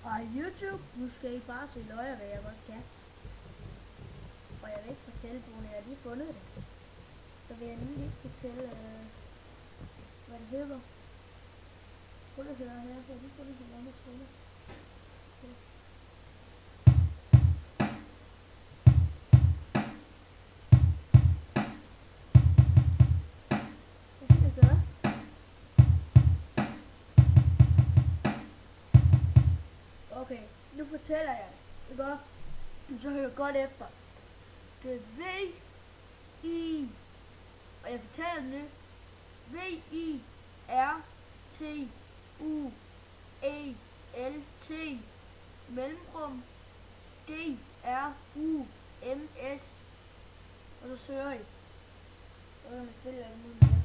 Og YouTube, nu skal I bare se løjer, hvad jeg godt kan. Og jeg vil ikke fortælle på, når jeg har lige fundet det. Så vil jeg nemlig ikke fortælle, hvad det hedder. Prøv at høre her, for jeg lige fundet en anden trille. Okay. Hvad siger så? Okay, nu fortæller jeg det. Godt? Så hører godt efter. Det er V-I, og jeg fortæller det nu. V-I-R-T-U-E-L-T mellemrum G-R-U-M-S, og så søger I. Og så spiller jeg nu mere.